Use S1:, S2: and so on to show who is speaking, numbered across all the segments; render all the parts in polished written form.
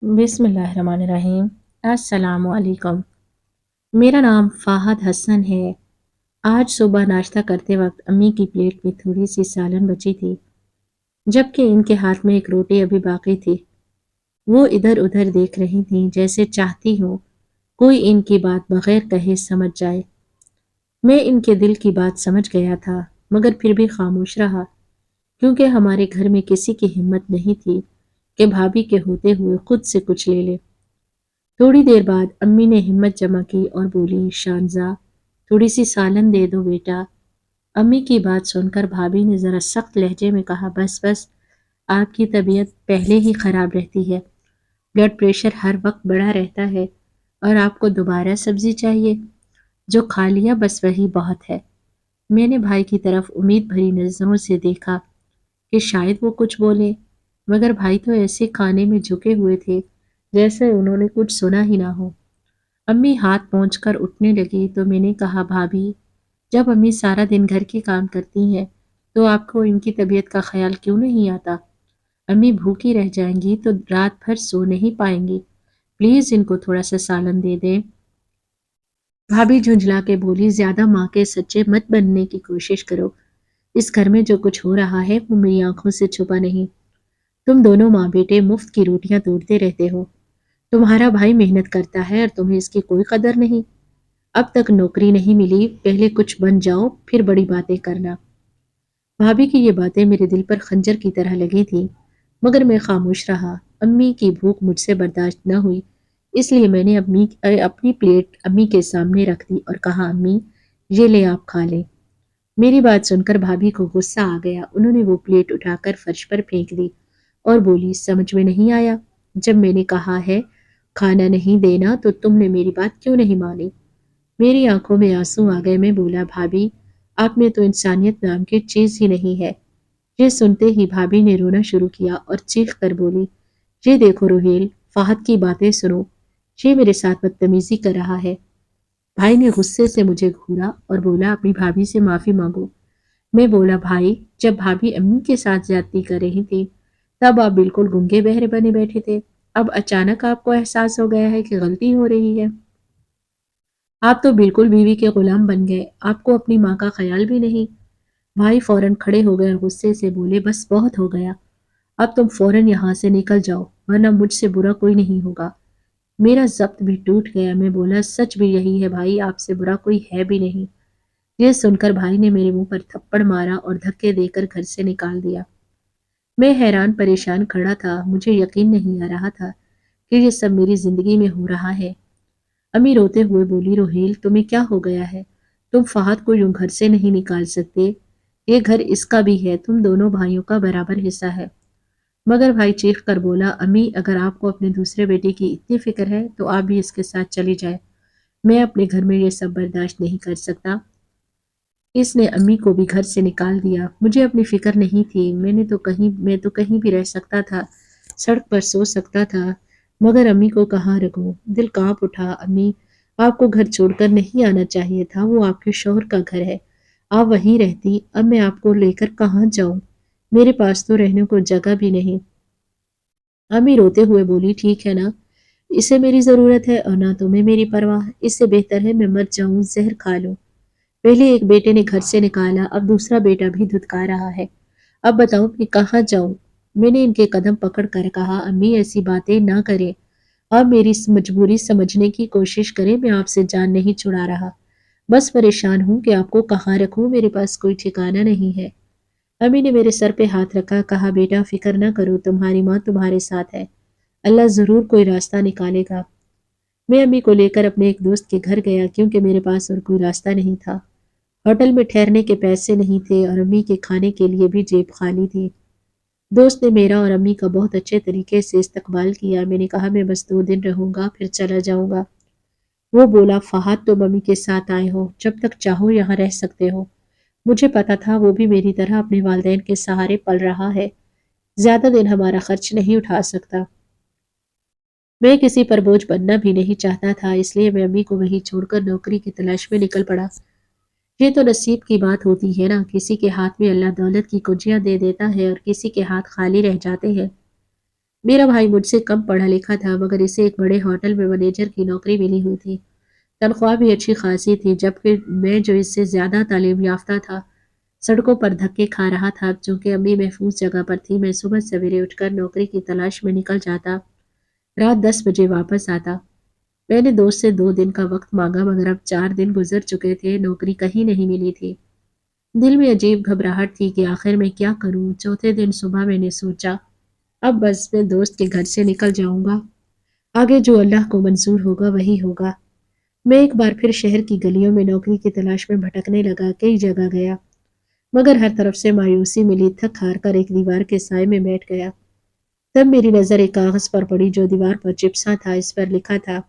S1: बिस्मिल्लाहिर्रहमानिर्रहीम। अस्सलामु अलैकुम। मेरा नाम फ़ाहद हसन है। आज सुबह नाश्ता करते वक्त अम्मी की प्लेट में थोड़ी सी सालन बची थी, जबकि इनके हाथ में एक रोटी अभी बाकी थी। वो इधर उधर देख रही थी, जैसे चाहती हो कोई इनकी बात बगैर कहे समझ जाए। मैं इनके दिल की बात समझ गया था, मगर फिर भी खामोश रहा, क्योंकि हमारे घर में किसी की हिम्मत नहीं थी कि भाभी के होते हुए खुद से कुछ ले ले। थोड़ी देर बाद अम्मी ने हिम्मत जमा की और बोली, शानजा, थोड़ी सी सालन दे दो बेटा। अम्मी की बात सुनकर भाभी ने जरा सख्त लहजे में कहा, बस बस, आपकी तबीयत पहले ही खराब रहती है, ब्लड प्रेशर हर वक्त बढ़ा रहता है, और आपको दोबारा सब्जी चाहिए? जो खा लिया बस वही बहुत है। मैंने भाई की तरफ उम्मीद भरी नजरों से देखा कि शायद वो कुछ बोले, मगर भाई तो ऐसे खाने में झुके हुए थे जैसे उन्होंने कुछ सुना ही ना हो। अम्मी हाथ पोंछकर उठने लगी तो मैंने कहा, भाभी, जब अम्मी सारा दिन घर के काम करती हैं तो आपको इनकी तबीयत का ख्याल क्यों नहीं आता? अम्मी भूखी रह जाएंगी तो रात भर सो नहीं पाएंगी। प्लीज इनको थोड़ा सा सालन दे दें। भाभी झुंझला के बोली, ज्यादा माँ के सच्चे मत बनने की कोशिश करो। इस घर में जो कुछ हो रहा है वो मेरी आंखों से छुपा नहीं। तुम दोनों माँ बेटे मुफ्त की रोटियां तोड़ते रहते हो। तुम्हारा भाई मेहनत करता है और तुम्हें इसकी कोई कदर नहीं। अब तक नौकरी नहीं मिली, पहले कुछ बन जाओ फिर बड़ी बातें करना। भाभी की ये बातें मेरे दिल पर खंजर की तरह लगी थी, मगर मैं खामोश रहा। अम्मी की भूख मुझसे बर्दाश्त न हुई, इसलिए मैंने अपनी प्लेट अम्मी के सामने रख दी और कहा, अम्मी, ये ले आप खा लें। मेरी बात सुनकर भाभी को गुस्सा आ गया। उन्होंने वो प्लेट उठाकर फर्श पर फेंक दी और बोली, समझ में नहीं आया? जब मैंने कहा है खाना नहीं देना तो तुमने मेरी बात क्यों नहीं मानी? मेरी आंखों में आंसू आ गए। मैं बोला, भाभी, आप में तो इंसानियत नाम की चीज ही नहीं है। ये सुनते ही भाभी ने रोना शुरू किया और चीख कर बोली, ये देखो रोहेल, फाहद की बातें सुनो, ये मेरे साथ बदतमीजी कर रहा है। भाई ने गुस्से से मुझे घूरा और बोला, अपनी भाभी से माफी मांगो। मैं बोला, भाई, जब भाभी अम्मी के साथ ज्यादती कर रही थी तब आप बिल्कुल गूंगे बहरे बने बैठे थे। अब अचानक आपको एहसास हो गया है कि गलती हो रही है। आप तो बिल्कुल बीवी के गुलाम बन गए, आपको अपनी माँ का ख्याल भी नहीं। भाई फौरन खड़े हो गए और गुस्से से बोले, बस बहुत हो गया, अब तुम फौरन यहाँ से निकल जाओ, वरना मुझसे बुरा कोई नहीं होगा। मेरा जब्त भी टूट गया। मैं बोला, सच भी यही है भाई, आपसे बुरा कोई है भी नहीं। ये सुनकर भाई ने मेरे मुंह पर थप्पड़ मारा और धक्के देकर घर से निकाल दिया। मैं हैरान परेशान खड़ा था, मुझे यकीन नहीं आ रहा था कि ये सब मेरी जिंदगी में हो रहा है। अम्मी रोते हुए बोली, रोहेल, तुम्हें क्या हो गया है? तुम फहद को यूं घर से नहीं निकाल सकते। ये घर इसका भी है, तुम दोनों भाइयों का बराबर हिस्सा है। मगर भाई चीख कर बोला, अम्मी, अगर आपको अपने दूसरे बेटे की इतनी फिक्र है तो आप भी इसके साथ चली जाए। मैं अपने घर में ये सब बर्दाश्त नहीं कर सकता। इसने अम्मी को भी घर से निकाल दिया। मुझे अपनी फिक्र नहीं थी। मैं तो कहीं भी रह सकता था, सड़क पर सो सकता था, मगर अम्मी को कहाँ रखूं? दिल कांप उठा। अम्मी, आपको घर छोड़कर नहीं आना चाहिए था, वो आपके शौहर का घर है, आप वहीं रहती। अब मैं आपको लेकर कहाँ जाऊं? मेरे पास तो रहने को जगह भी नहीं। अम्मी रोते हुए बोली, ठीक है ना, इसे मेरी जरूरत है और ना तुम्हें मेरी परवाह। इससे बेहतर है मैं मर जाऊं, जहर खा लूं। पहले एक बेटे ने घर से निकाला, अब दूसरा बेटा भी धुतकार रहा है। अब बताओ मैं कहाँ जाऊं? मैंने इनके कदम पकड़ कर कहा, अम्मी, ऐसी बातें ना करें। आप मेरी इस मजबूरी समझने की कोशिश करें। मैं आपसे जान नहीं छुड़ा रहा, बस परेशान हूं कि आपको कहाँ रखूं, मेरे पास कोई ठिकाना नहीं है। अम्मी ने मेरे सर पे हाथ रखा, कहा, बेटा, फिक्र ना करो, तुम्हारी माँ तुम्हारे साथ है, अल्लाह जरूर कोई रास्ता निकालेगा। मैं अम्मी को लेकर अपने एक दोस्त के घर गया, क्योंकि मेरे पास और कोई रास्ता नहीं था। होटल में ठहरने के पैसे नहीं थे और अम्मी के खाने के लिए भी जेब खाली थी। दोस्त ने मेरा और अम्मी का बहुत अच्छे तरीके से इस्तकबाल किया। मैंने कहा, मैं बस 2 दिन रहूंगा फिर चला जाऊंगा। वो बोला, फहद, तुम अम्मी के साथ आए हो, जब तक चाहो यहाँ रह सकते हो। मुझे पता था वो भी मेरी तरह अपने वालिदैन के सहारे पल रहा है, ज्यादा दिन हमारा खर्च नहीं उठा सकता। मैं किसी पर बोझ बनना भी नहीं चाहता था, इसलिए मैं अम्मी को वहीं छोड़कर नौकरी की तलाश में निकल पड़ा। ये तो नसीब की बात होती है ना, किसी के हाथ में अल्लाह दौलत की कुंजियां दे देता है और किसी के हाथ खाली रह जाते हैं। मेरा भाई मुझसे कम पढ़ा लिखा था मगर इसे एक बड़े होटल में मैनेजर की नौकरी मिली हुई थी। तनख्वाह भी अच्छी खासी थी, जबकि मैं जो इससे ज़्यादा तालीम याफ्ता था, सड़कों पर धक्के खा रहा था। चूँकि अम्मी महफूज़ जगह पर थी, मैं सुबह सवेरे उठकर नौकरी की तलाश में निकल जाता, रात 10 बजे वापस आता। मैंने दोस्त से 2 दिन का वक़्त माँगा मगर अब 4 दिन गुज़र चुके थे, नौकरी कहीं नहीं मिली थी। दिल में अजीब घबराहट थी कि आखिर मैं क्या करूँ? चौथे दिन सुबह मैंने सोचा, अब बस मैं दोस्त के घर से निकल जाऊँगा। आगे जो अल्लाह को मंज़ूर होगा वही होगा। मैं एक बार फिर शहर की गलियों में नौकरी की तलाश में भटकने लगा, कई जगह गया, मगर हर तरफ से मायूसी मिली। थक हार कर एक दीवार के साए में बैठ गया। तब मेरी नज़र एक कागज़ पर पड़ी जो दीवार पर चिपसा था। इस पर लिखा था,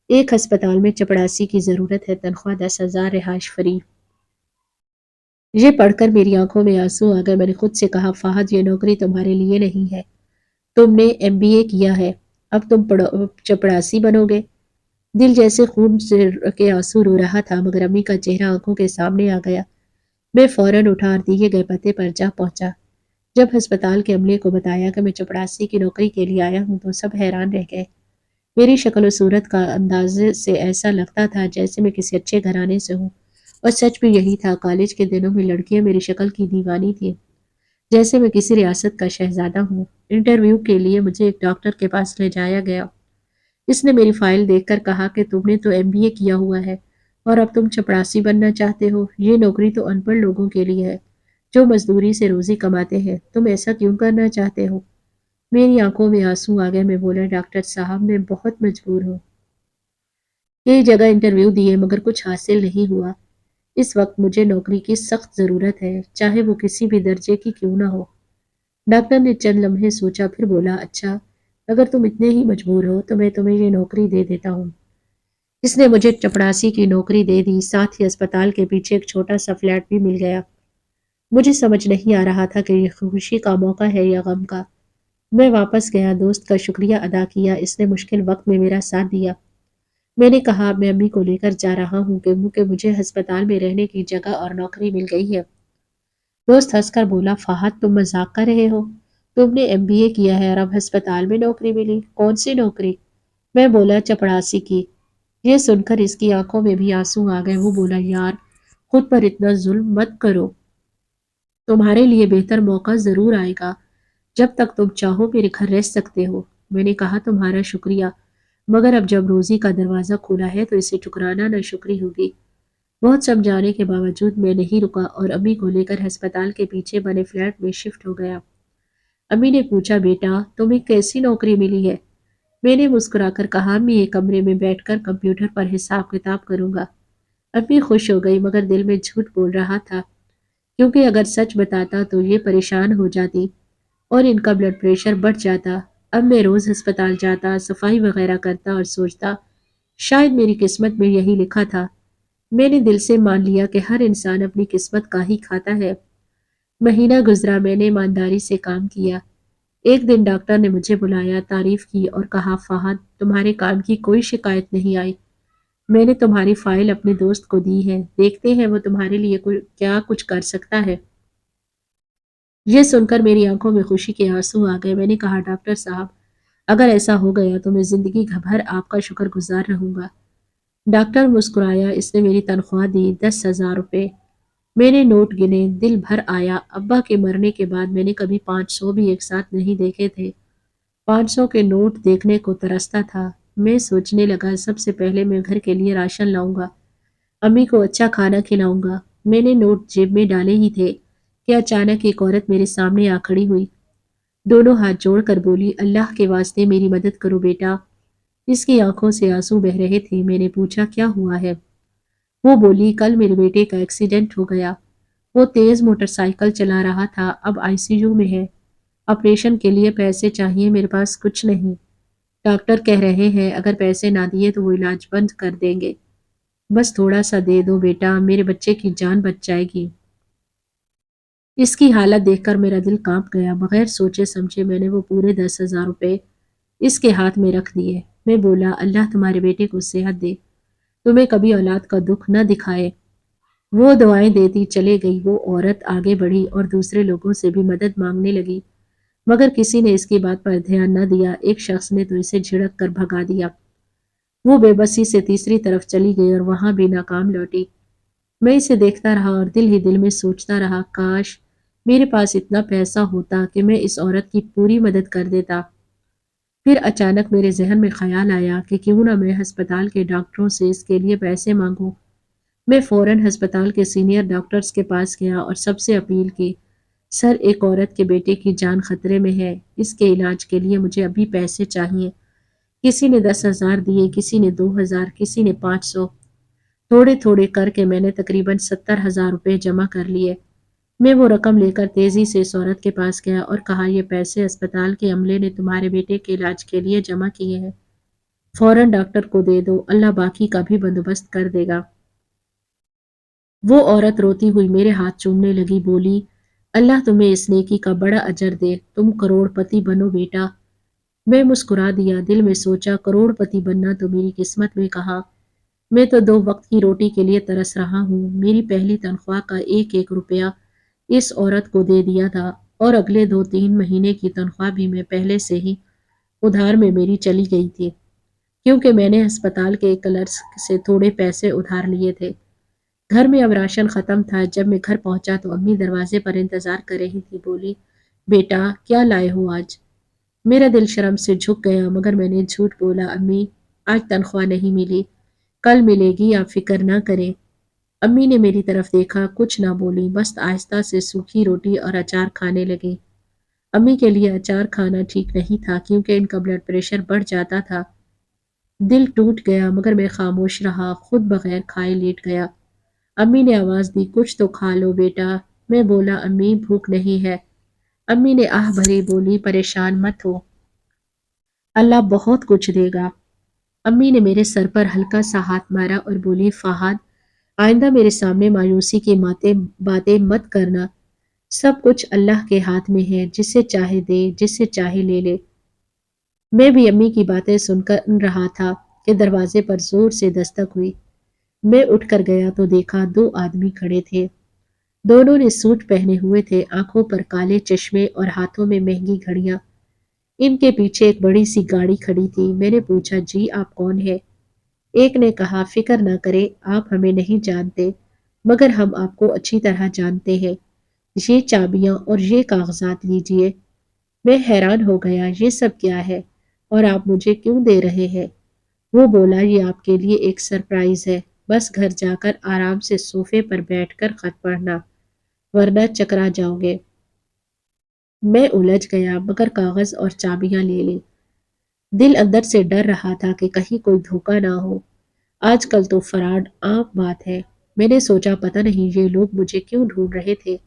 S1: एक अस्पताल में चपड़ासी की ज़रूरत है, तनख्वाह 10,000, रिहाइश फ्री। ये पढ़कर मेरी आंखों में आंसू आ गए। मैंने खुद से कहा, फ़ाहद ये नौकरी तुम्हारे लिए नहीं है। तुमने एमबीए किया है, अब तुम चपड़ासी बनोगे। दिल जैसे खून से के आंसू रो रहा था मगर अम्मी का चेहरा आंखों के सामने आ गया। मैं फौरन उठा और दिए गए पते पर जा पहुंचा। जब अस्पताल के अमले को बताया कि मैं चपड़ासी की नौकरी के लिए आया हूं तो सब हैरान रह गए। मेरी शक्ल और सूरत का अंदाजे से ऐसा लगता था जैसे मैं किसी अच्छे घराने से हूँ। और सच भी यही था। कॉलेज के दिनों में लड़कियां मेरी शक्ल की दीवानी थी, जैसे मैं किसी रियासत का शहजादा हूँ। इंटरव्यू के लिए मुझे एक डॉक्टर के पास ले जाया गया। इसने मेरी फाइल देखकर कहा कि तुमने तो एमबीए किया हुआ है और अब तुम चपरासी बनना चाहते हो। ये नौकरी तो अनपढ़ लोगों के लिए है, जो मजदूरी से रोजी कमाते हैं। तुम ऐसा क्यों करना चाहते हो? मेरी आंखों में आंसू आ गए। मैं बोला, डॉक्टर साहब मैं बहुत मजबूर हूँ। कई जगह इंटरव्यू दिए मगर कुछ हासिल नहीं हुआ। इस वक्त मुझे नौकरी की सख्त ज़रूरत है, चाहे वो किसी भी दर्जे की क्यों ना हो। डॉक्टर ने चंद लम्हे सोचा, फिर बोला, अच्छा, अगर तुम इतने ही मजबूर हो तो मैं तुम्हें ये नौकरी दे देता हूँ। इसने मुझे चपड़ासी की नौकरी दे दी, साथ ही अस्पताल के पीछे एक छोटा सा फ्लैट भी मिल गया। मुझे समझ नहीं आ रहा था कि ये खुशी का मौका है या गम का। मैं वापस गया, दोस्त का शुक्रिया अदा किया, इसने मुश्किल वक्त में मेरा साथ दिया। मैंने कहा, मैं अम्मी को लेकर जा रहा हूँ क्योंकि मुझे अस्पताल में रहने की जगह और नौकरी मिल गई है। दोस्त हंसकर बोला, फाहद तुम मजाक कर रहे हो? तुमने एमबीए किया है और अब अस्पताल में नौकरी मिली? कौन सी नौकरी? मैं बोला, चपड़ासी की। ये सुनकर इसकी आंखों में भी आंसू आ गए। वो बोला, यार, खुद पर इतना जुल्म मत करो, तुम्हारे लिए बेहतर मौका जरूर आएगा। जब तक तुम चाहो मेरे घर रह सकते हो। मैंने कहा, तुम्हारा शुक्रिया, मगर अब जब रोजी का दरवाजा खुला है तो इसे ठुकराना न शुक्री होगी। बहुत समझाने के बावजूद मैं नहीं रुका और अम्मी को लेकर अस्पताल के पीछे बने फ्लैट में शिफ्ट हो गया। अम्मी ने पूछा, बेटा तुम्हें कैसी नौकरी मिली है? मैंने मुस्कुराकर कहा, मैं एक कमरे में बैठकर कंप्यूटर पर हिसाब किताब करूंगा। अम्मी खुश हो गई मगर दिल में झूठ बोल रहा था, क्योंकि अगर सच बताता तो ये परेशान हो जाती और इनका ब्लड प्रेशर बढ़ जाता। अब मैं रोज अस्पताल जाता, सफाई वगैरह करता और सोचता, शायद मेरी किस्मत में यही लिखा था। मैंने दिल से मान लिया कि हर इंसान अपनी किस्मत का ही खाता है। महीना गुजरा, मैंने ईमानदारी से काम किया। एक दिन डॉक्टर ने मुझे बुलाया, तारीफ की और कहा, फाहद तुम्हारे काम की कोई शिकायत नहीं आई। मैंने तुम्हारी फाइल अपने दोस्त को दी है, देखते हैं वो तुम्हारे लिए क्या कुछ कर सकता है। ये सुनकर मेरी आंखों में खुशी के आंसू आ गए। मैंने कहा, डॉक्टर साहब, अगर ऐसा हो गया तो मैं जिंदगी भर आपका शुक्रगुजार रहूंगा। डॉक्टर मुस्कुराया, इसने मेरी तनख्वाह दी, 10,000 रुपये। मैंने नोट गिने, दिल भर आया। अब्बा के मरने के बाद मैंने कभी 500 भी एक साथ नहीं देखे थे। 500 के नोट देखने को तरसता था। मैं सोचने लगा, सबसे पहले मैं घर के लिए राशन लाऊंगा, अम्मी को अच्छा खाना खिलाऊंगा। मैंने नोट जेब में डाले ही थे कि अचानक एक औरत मेरे सामने आ खड़ी हुई। दोनों हाथ जोड़कर बोली, अल्लाह के वास्ते मेरी मदद करो बेटा। इसकी आंखों से आंसू बह रहे थे। मैंने पूछा, क्या हुआ है? वो बोली, कल मेरे बेटे का एक्सीडेंट हो गया। वो तेज मोटरसाइकिल चला रहा था, अब आईसीयू में है। ऑपरेशन के लिए पैसे चाहिए, मेरे पास कुछ नहीं। डॉक्टर कह रहे हैं अगर पैसे ना दिए तो वो इलाज बंद कर देंगे। बस थोड़ा सा दे दो बेटा, मेरे बच्चे की जान बच जाएगी। इसकी हालत देखकर मेरा दिल कांप गया। बगैर सोचे समझे मैंने वो पूरे 10,000 रुपये इसके हाथ में रख दिए। मैं बोला, अल्लाह तुम्हारे बेटे को सेहत दे, तुम्हें कभी औलाद का दुख न दिखाए। वो दवाएं देती चले गई। वो औरत आगे बढ़ी और दूसरे लोगों से भी मदद मांगने लगी, मगर किसी ने इसकी बात पर ध्यान न दिया। एक शख्स ने तो इसे झिड़क कर भगा दिया। वो बेबसी से तीसरी तरफ चली गई और वहां भी नाकाम लौटी। मैं इसे देखता रहा और दिल ही दिल में सोचता रहा, काश मेरे पास इतना पैसा होता कि मैं इस औरत की पूरी मदद कर देता। फिर अचानक मेरे जहन में ख्याल आया कि क्यों ना मैं अस्पताल के डॉक्टरों से इसके लिए पैसे मांगूं। मैं फौरन अस्पताल के सीनियर डॉक्टर्स के पास गया और सबसे अपील की, सर, एक औरत के बेटे की जान खतरे में है, इसके इलाज के लिए मुझे अभी पैसे चाहिए। किसी ने 10,000 दिए, किसी ने 2,000, किसी ने 500। थोड़े थोड़े करके मैंने तकरीबन 70,000 रुपये जमा कर लिए। मैं वो रकम लेकर तेजी से इस औरत के पास गया और कहा, ये पैसे अस्पताल के अमले ने तुम्हारे बेटे के इलाज के लिए जमा किए हैं, फौरन डॉक्टर को दे दो, अल्लाह बाकी का भी बंदोबस्त कर देगा। वो औरत रोती हुई मेरे हाथ चूमने लगी, बोली, अल्लाह तुम्हें इस नेकी का बड़ा अजर दे, तुम करोड़पति बनो बेटा। मैं मुस्कुरा दिया, दिल में सोचा, करोड़पति बनना तो मेरी किस्मत में कहा। मैं तो 2 वक्त की रोटी के लिए तरस रहा हूँ। मेरी पहली तनख्वाह का एक एक रुपया इस औरत को दे दिया था और अगले 2-3 महीने की तनख्वाह भी मैं पहले से ही उधार में मेरी चली गई थी, क्योंकि मैंने अस्पताल के क्लर्क से थोड़े पैसे उधार लिए थे। घर में अब राशन खत्म था। जब मैं घर पहुंचा तो अम्मी दरवाजे पर इंतजार कर रही थी। बोली, बेटा क्या लाए हो आज? मेरा दिल शर्म से झुक गया, मगर मैंने झूठ बोला, अम्मी आज तनख्वाह नहीं मिली, कल मिलेगी, आप फिक्र ना करें। अम्मी ने मेरी तरफ देखा, कुछ ना बोली, बस आहिस्ता से सूखी रोटी और अचार खाने लगी। अम्मी के लिए अचार खाना ठीक नहीं था, क्योंकि इनका ब्लड प्रेशर बढ़ जाता था। दिल टूट गया, मगर मैं खामोश रहा, खुद बगैर खाए लेट गया। अम्मी ने आवाज दी, कुछ तो खा लो बेटा। मैं बोला, अम्मी भूख नहीं है। अम्मी ने आह भरी बोली, परेशान मत हो, अल्लाह बहुत कुछ देगा। अम्मी ने मेरे सर पर हल्का सा हाथ मारा और बोली, फहाद, आइंदा मेरे सामने मायूसी की बातें मत करना। सब कुछ अल्लाह के हाथ में है, जिसे चाहे दे, जिसे चाहे ले ले। मैं भी अम्मी की बातें सुनकर रहा था कि दरवाजे पर जोर से दस्तक हुई। मैं उठकर गया तो देखा 2 आदमी खड़े थे। दोनों ने सूट पहने हुए थे, आंखों पर काले चश्मे और हाथों में महंगी घड़ियां। इनके पीछे एक बड़ी सी गाड़ी खड़ी थी। मैंने पूछा, जी आप कौन है? एक ने कहा, फिक्र ना करें, आप हमें नहीं जानते, मगर हम आपको अच्छी तरह जानते हैं। ये चाबियां और ये कागजात लीजिए। मैं हैरान हो गया, ये सब क्या है और आप मुझे क्यों दे रहे हैं? वो बोला, ये आपके लिए एक सरप्राइज है, बस घर जाकर आराम से सोफे पर बैठकर खत पढ़ना, वरना चकरा जाओगे। मैं उलझ गया, मगर कागज और चाबियां ले ली। दिल अंदर से डर रहा था कि कहीं कोई धोखा ना हो। आजकल तो फराड आम बात है। मैंने सोचा, पता नहीं ये लोग मुझे क्यों ढूंढ रहे थे।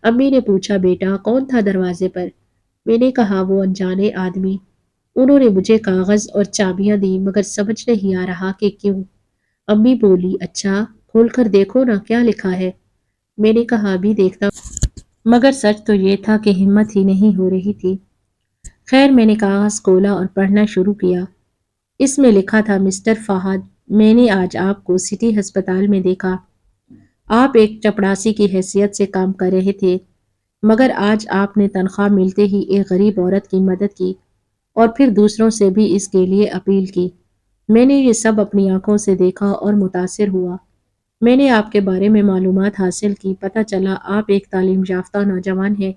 S1: अम्मी ने पूछा, बेटा कौन था दरवाजे पर? मैंने कहा, वो अनजाने आदमी। उन्होंने मुझे कागज और चाबियां दी, मगर समझ नहीं आ रहा कि क्यों। अम्मी बोली, अच्छा खोलकर देखो ना, क्या लिखा है? मैंने कहा, अभी देखता हूं। मगर सच तो ये था कि हिम्मत ही नहीं हो रही थी। खैर, मैंने कागज खोला और पढ़ना शुरू किया। इसमें लिखा था, मिस्टर फहद, मैंने आज आपको सिटी अस्पताल में देखा। आप एक चपड़ासी की हैसियत से काम कर रहे थे, मगर आज आपने तनख्वाह मिलते ही एक गरीब औरत की मदद की और फिर दूसरों से भी इसके लिए अपील की। मैंने ये सब अपनी आंखों से देखा और मुतासिर हुआ। मैंने आपके बारे में मालूमात हासिल की। पता चला आप एक तालीम याफ्ता नौजवान हैं,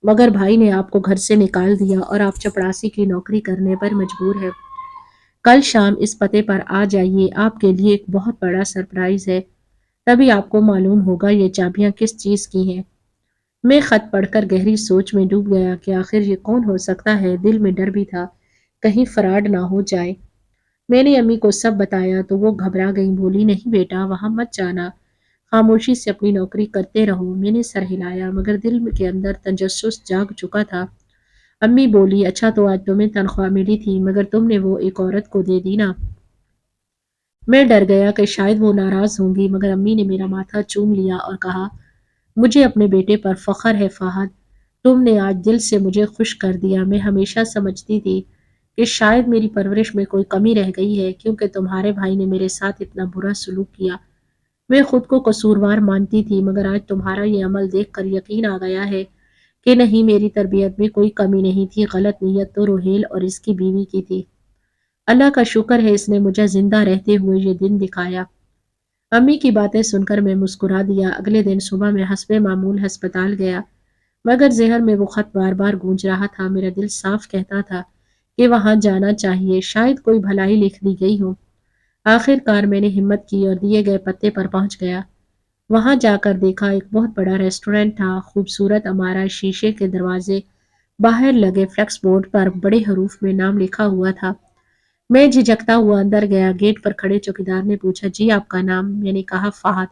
S1: मगर भाई ने आपको घर से निकाल दिया और आप चपड़ासी की नौकरी करने पर मजबूर हैं। कल शाम इस पते पर आ जाइए, आपके लिए एक बहुत बड़ा सरप्राइज है। तभी आपको मालूम होगा ये चाबियां किस चीज की हैं। मैं खत पढ़कर गहरी सोच में डूब गया कि आखिर ये कौन हो सकता है। दिल में डर भी था, कहीं फराड ना हो जाए। मैंने अम्मी को सब बताया तो वो घबरा गई, बोली, नहीं बेटा वहां मत जाना, खामोशी से अपनी नौकरी करते रहो। मैंने सर हिलाया, मगर दिल के अंदर तजस्सुस जाग चुका था। अम्मी बोली, अच्छा तो आज तुम्हें तनख्वाह मिली थी, मगर तुमने वो एक औरत को दे दी ना। मैं डर गया कि शायद वो नाराज होंगी, मगर अम्मी ने मेरा माथा चूम लिया और कहा, मुझे अपने बेटे पर फख्र है फहद, तुमने आज दिल से मुझे खुश कर दिया। मैं हमेशा समझती थी कि शायद मेरी परवरिश में कोई कमी रह गई है, क्योंकि तुम्हारे भाई ने मेरे साथ इतना बुरा सलूक किया। मैं खुद को कसूरवार मानती थी, मगर आज तुम्हारा ये अमल देखकर यकीन आ गया है کہ نہیں میری تربیت میں کوئی کمی نہیں تھی، غلط نیت تو روہیل اور اس کی بیوی کی تھی۔ اللہ کا شکر ہے اس نے مجھے زندہ رہتے ہوئے یہ دن دکھایا۔ امی کی باتیں سن کر میں مسکرا دیا۔ اگلے دن صبح میں حسب معمول ہسپتال گیا، مگر ذہن میں وہ خط بار بار گونج رہا تھا۔ میرا دل صاف کہتا تھا کہ وہاں جانا چاہیے، شاید کوئی بھلائی لکھ دی گئی ہو۔ آخر کار میں نے ہمت کی اور دیے گئے پتے پر پہنچ گیا۔ وہاں جا کر دیکھا ایک بہت بڑا ریسٹورینٹ تھا، خوبصورت عمارہ، شیشے کے دروازے، باہر لگے فلیکس بورڈ پر بڑے حروف میں نام لکھا ہوا تھا۔ میں جھجکتا ہوا اندر گیا۔ گیٹ پر کھڑے چوکیدار نے پوچھا، جی آپ کا نام؟ میں نے کہا فہد۔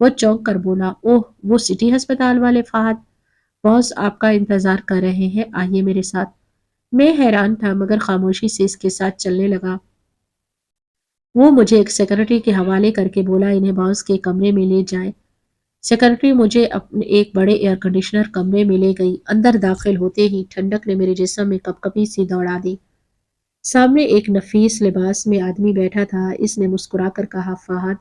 S1: وہ چونک کر بولا، اوہ وہ سٹی ہسپتال والے فہد، باس آپ کا انتظار کر رہے ہیں، آئیے میرے ساتھ۔ میں حیران تھا مگر خاموشی سے اس کے ساتھ چلنے لگا۔ وہ مجھے ایک سیکرٹری کے حوالے کر کے بولا، انہیں باس کے کمرے میں لے جائیں۔ سیکرٹری مجھے اپنے ایک بڑے ایئر کنڈیشنر کمرے میں لے گئی۔ اندر داخل ہوتے ہی ٹھنڈک نے میرے جسم میں کپکپی سی دوڑا دی۔ سامنے ایک نفیس لباس میں آدمی بیٹھا تھا۔ اس نے مسکرا کر کہا، فہد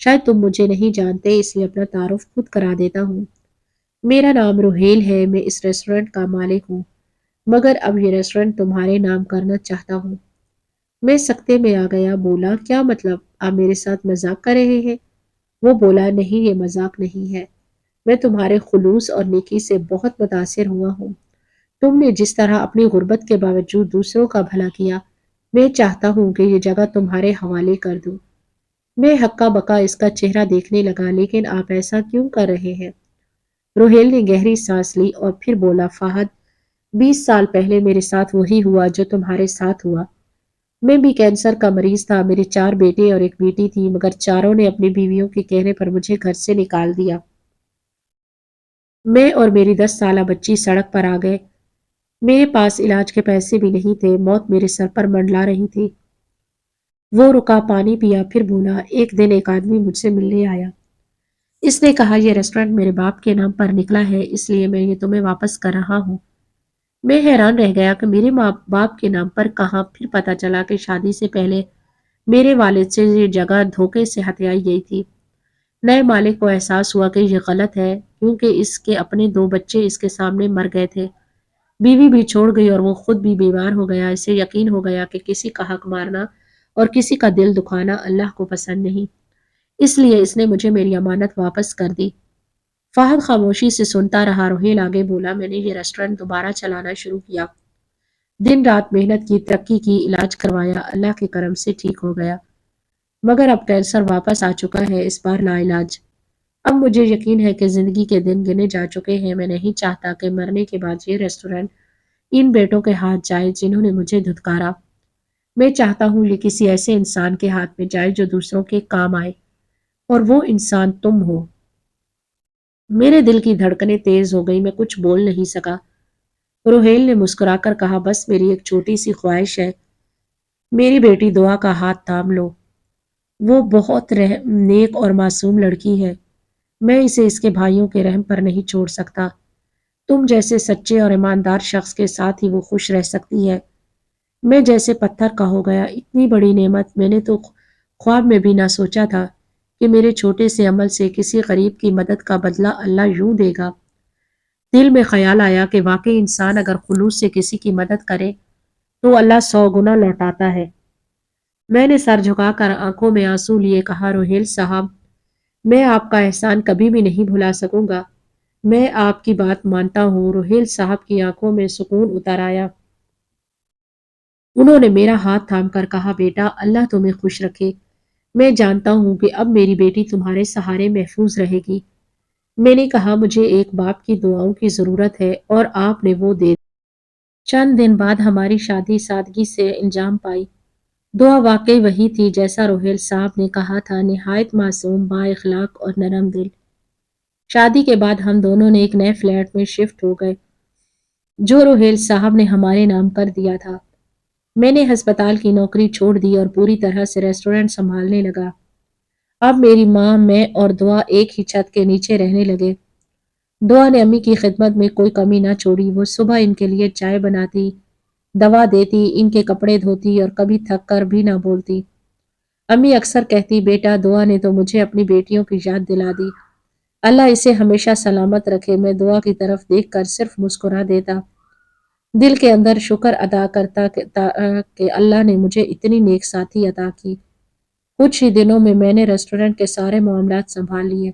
S1: شاید تم مجھے نہیں جانتے، اس لیے اپنا تعارف خود کرا دیتا ہوں۔ میرا نام روہیل ہے، میں اس ریسٹورینٹ کا مالک ہوں، مگر اب یہ ریسٹورینٹ تمہارے نام کرنا چاہتا ہوں۔ میں سکتے میں آ گیا، بولا کیا مطلب؟ آپ میرے ساتھ مذاق کر رہے ہیں؟ وہ بولا، نہیں یہ مذاق نہیں ہے، میں تمہارے خلوص اور نیکی سے بہت متاثر ہوا ہوں۔ تم نے جس طرح اپنی غربت کے باوجود دوسروں کا بھلا کیا، میں چاہتا ہوں کہ یہ جگہ تمہارے حوالے کر دوں۔ میں ہکا بکا اس کا چہرہ دیکھنے لگا، لیکن آپ ایسا کیوں کر رہے ہیں؟ روہیل نے گہری سانس لی اور پھر بولا، فہد 20 سال پہلے میرے ساتھ وہی ہوا جو تمہارے ساتھ ہوا۔ میں بھی کینسر کا مریض تھا، میرے 4 بیٹے اور ایک بیٹی تھی، مگر چاروں نے اپنی بیویوں کے کہنے پر مجھے گھر سے نکال دیا۔ میں اور میری 10 سالہ بچی سڑک پر آ گئے۔ میرے پاس علاج کے پیسے بھی نہیں تھے، موت میرے سر پر منڈلا رہی تھی۔ وہ رکا، پانی پیا، پھر بولا، ایک دن ایک آدمی مجھ سے ملنے آیا۔ اس نے کہا یہ ریسٹورینٹ میرے باپ کے نام پر نکلا ہے، اس لیے میں یہ تمہیں واپس کر رہا ہوں۔ میں حیران رہ گیا کہ میرے ماں باپ کے نام پر کہاں؟ پھر پتا چلا کہ شادی سے پہلے میرے والد سے یہ جگہ دھوکے سے ہتھیائی گئی تھی۔ نئے مالک کو احساس ہوا کہ یہ غلط ہے، کیونکہ اس کے اپنے 2 بچے اس کے سامنے مر گئے تھے، بیوی بھی چھوڑ گئی اور وہ خود بھی بیمار ہو گیا۔ اسے یقین ہو گیا کہ کسی کا حق مارنا اور کسی کا دل دکھانا اللہ کو پسند نہیں، اس لیے اس نے مجھے میری امانت واپس کر دی۔ فہد خاموشی سے سنتا رہا۔ روہیل آگے بولا، میں نے یہ ریسٹورینٹ دوبارہ چلانا شروع کیا، دن رات محنت کی، ترقی کی، علاج کروایا، اللہ کے کرم سے ٹھیک ہو گیا، مگر اب کینسر واپس آ چکا ہے، اس بار لا علاج۔ اب مجھے یقین ہے کہ زندگی کے دن گنے جا چکے ہیں۔ میں نہیں چاہتا کہ مرنے کے بعد یہ ریسٹورینٹ ان بیٹوں کے ہاتھ جائے جنہوں نے مجھے دھتکارا۔ میں چاہتا ہوں یہ کسی ایسے انسان کے ہاتھ میں جائے جو دوسروں کے کام آئے، اور وہ انسان تم ہو۔ میرے دل کی دھڑکنیں تیز ہو گئی، میں کچھ بول نہیں سکا۔ روہیل نے مسکرا کر کہا، بس میری ایک چھوٹی سی خواہش ہے، میری بیٹی دعا کا ہاتھ تھام لو، وہ بہت نیک اور معصوم لڑکی ہے، میں اسے اس کے بھائیوں کے رحم پر نہیں چھوڑ سکتا۔ تم جیسے سچے اور ایماندار شخص کے ساتھ ہی وہ خوش رہ سکتی ہے۔ میں جیسے پتھر کا ہو گیا، اتنی بڑی نعمت میں نے تو خواب میں بھی نہ سوچا تھا کہ میرے چھوٹے سے عمل سے کسی غریب کی مدد کا بدلہ اللہ یوں دے گا۔ دل میں خیال آیا کہ واقعی انسان اگر خلوص سے کسی کی مدد کرے تو اللہ 100 گنا لوٹاتا ہے۔ میں نے سر جھکا کر آنکھوں میں آنسو لیے کہا، روہیل صاحب میں آپ کا احسان کبھی بھی نہیں بھلا سکوں گا، میں آپ کی بات مانتا ہوں۔ روہیل صاحب کی آنکھوں میں سکون اتر آیا۔ انہوں نے میرا ہاتھ تھام کر کہا، بیٹا اللہ تمہیں خوش رکھے، میں جانتا ہوں کہ اب میری بیٹی تمہارے سہارے محفوظ رہے گی۔ میں نے کہا، مجھے ایک باپ کی دعاؤں کی ضرورت ہے اور آپ نے وہ دے دی۔ چند دن بعد ہماری شادی سادگی سے انجام پائی۔ دعا واقعی وہی تھی جیسا روہیل صاحب نے کہا تھا، نہایت معصوم، با اخلاق اور نرم دل۔ شادی کے بعد ہم دونوں نے ایک نئے فلیٹ میں شفٹ ہو گئے جو روہیل صاحب نے ہمارے نام کر دیا تھا۔ میں نے ہسپتال کی نوکری چھوڑ دی اور پوری طرح سے ریسٹورینٹ سنبھالنے لگا۔ اب میری ماں، میں اور دعا ایک ہی چھت کے نیچے رہنے لگے۔ دعا نے امی کی خدمت میں کوئی کمی نہ چھوڑی، وہ صبح ان کے لیے چائے بناتی، دوا دیتی، ان کے کپڑے دھوتی اور کبھی تھک کر بھی نہ بولتی۔ امی اکثر کہتی، بیٹا دعا نے تو مجھے اپنی بیٹیوں کی یاد دلا دی، اللہ इसे हमेशा सलामत रखे। मैं दुआ की तरफ देखकर सिर्फ मुस्कुरा देता, दिल के अंदर शुक्र अदा करता कि अल्लाह ने मुझे इतनी नेक साथी अता की। कुछ ही दिनों में मैंने रेस्टोरेंट के सारे मामलात संभाल लिए।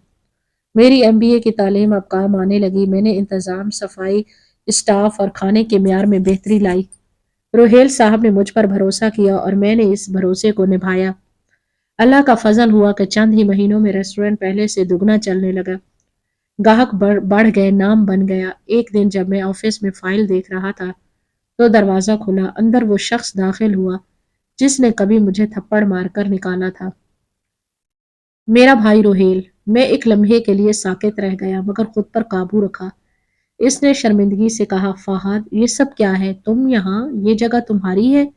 S1: मेरी एमबीए की तालीम अब काम आने लगी। मैंने इंतज़ाम, सफाई, स्टाफ और खाने के म्यार में बेहतरी लाई। रोहेल साहब ने मुझ पर भरोसा किया और मैंने इस भरोसे को निभाया। अल्लाह का फजल हुआ कि चंद ही महीनों में रेस्टोरेंट पहले से दुगना चलने लगा। ग्राहक बढ़ गए, नाम बन गया। एक दिन जब मैं ऑफिस में फाइल देख रहा था तो दरवाजा खुला। अंदर वो शख्स दाखिल हुआ जिसने कभी मुझे थप्पड़ मारकर निकाला था, मेरा भाई रोहेल। मैं एक लम्हे के लिए साकित रह गया मगर खुद पर काबू रखा। इसने शर्मिंदगी से कहा, फहद ये सब क्या है? तुम यहाँ, ये जगह तुम्हारी है?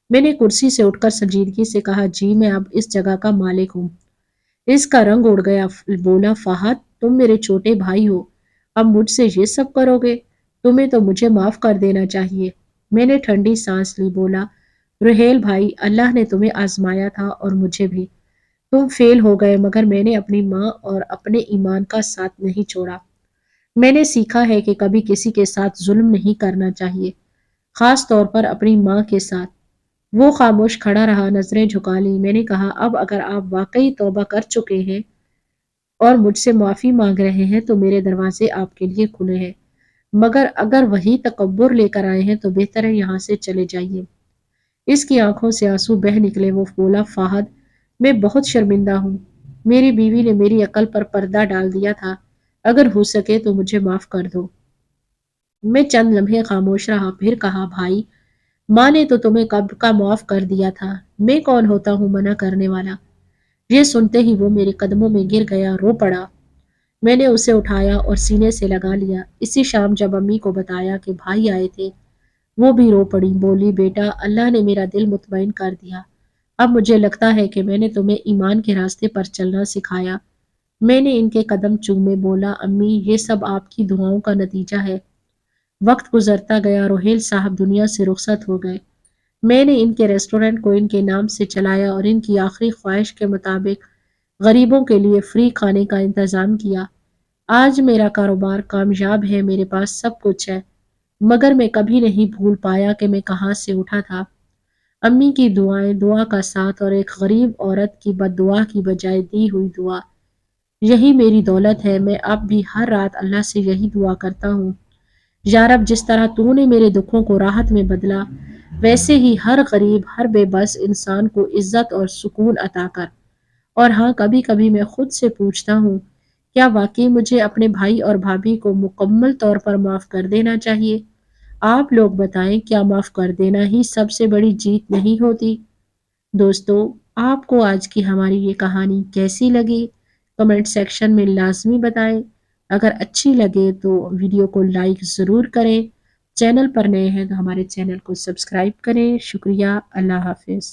S1: मैंने कुर्सी से उठकर संजीदगी से कहा, जी मैं अब इस जगह का मालिक हूँ। इसका रंग उड़ गया। बोला, फहद तुम मेरे छोटे भाई हो, अब मुझसे ये सब करोगे? तुम्हें तो मुझे माफ कर देना चाहिए। मैंने ठंडी सांस ली। बोला, रुहेल भाई, अल्लाह ने तुम्हें आजमाया था और मुझे भी। तुम फेल हो गए मगर मैंने अपनी माँ और अपने ईमान का साथ नहीं छोड़ा। मैंने सीखा है कि कभी किसी के साथ जुल्म नहीं करना चाहिए, खास तौर पर अपनी माँ के साथ। वो खामोश खड़ा रहा, नजरें झुका ली। मैंने कहा, अब अगर आप वाकई तौबा कर चुके हैं और मुझसे माफी मांग रहे हैं तो मेरे दरवाजे आपके लिए खुले हैं, मगर अगर वही तकब्बुर लेकर आए हैं तो बेहतर है यहाँ से चले जाइए। इसकी आंखों से आंसू बह निकले। वो बोला, फाहद मैं बहुत शर्मिंदा हूँ। मेरी बीवी ने मेरी अकल पर पर्दा डाल दिया था। अगर हो सके तो मुझे माफ कर दो। मैं चंद लम्हे खामोश रहा, फिर कहा, भाई माँ ने तो तुम्हें कब का माफ कर दिया था। मैं कौन होता हूँ मना करने वाला? ये सुनते ही वो मेरे कदमों में गिर गया, रो पड़ा। मैंने उसे उठाया और सीने से लगा लिया। इसी शाम जब अम्मी को बताया कि भाई आए थे, वो भी रो पड़ी। बोली, बेटा अल्लाह ने मेरा दिल मुतमईन कर दिया। अब मुझे लगता है कि मैंने तुम्हें ईमान के रास्ते पर चलना सिखाया। मैंने इनके कदम चूमे। बोला, अम्मी ये सब आपकी दुआओं का नतीजा है। वक्त गुजरता गया। रोहेल साहब दुनिया से रुखसत हो गए। मैंने इनके रेस्टोरेंट को इनके नाम से चलाया और इनकी आखिरी ख्वाहिश के मुताबिक गरीबों के लिए फ्री खाने का इंतजाम किया। आज मेरा कारोबार कामयाब है, मेरे पास सब कुछ है, मगर मैं कभी नहीं भूल पाया कि मैं कहाँ से उठा था। अम्मी की दुआएं, दुआ का साथ और एक गरीब औरत की बद्दुआ की बजाय दी हुई दुआ, यही मेरी दौलत है। मैं अब भी हर रात अल्लाह से यही दुआ करता हूँ, या रब जिस तरह तूने मेरे दुखों को राहत में बदला, वैसे ही हर गरीब, हर बेबस इंसान को इज्जत और सुकून अता कर। और हाँ, कभी कभी मैं खुद से पूछता हूँ, क्या वाकई मुझे अपने भाई और भाभी को मुकम्मल तौर पर माफ कर देना चाहिए? आप लोग बताएं, क्या माफ कर देना ही सबसे बड़ी जीत नहीं होती? दोस्तों, आपको आज की हमारी ये कहानी कैसी लगी? कमेंट सेक्शन में लाजमी बताएं। अगर अच्छी लगे तो वीडियो को लाइक ज़रूर करें। चैनल पर नए हैं तो हमारे चैनल को सब्सक्राइब करें। शुक्रिया। अल्लाह हाफिज़।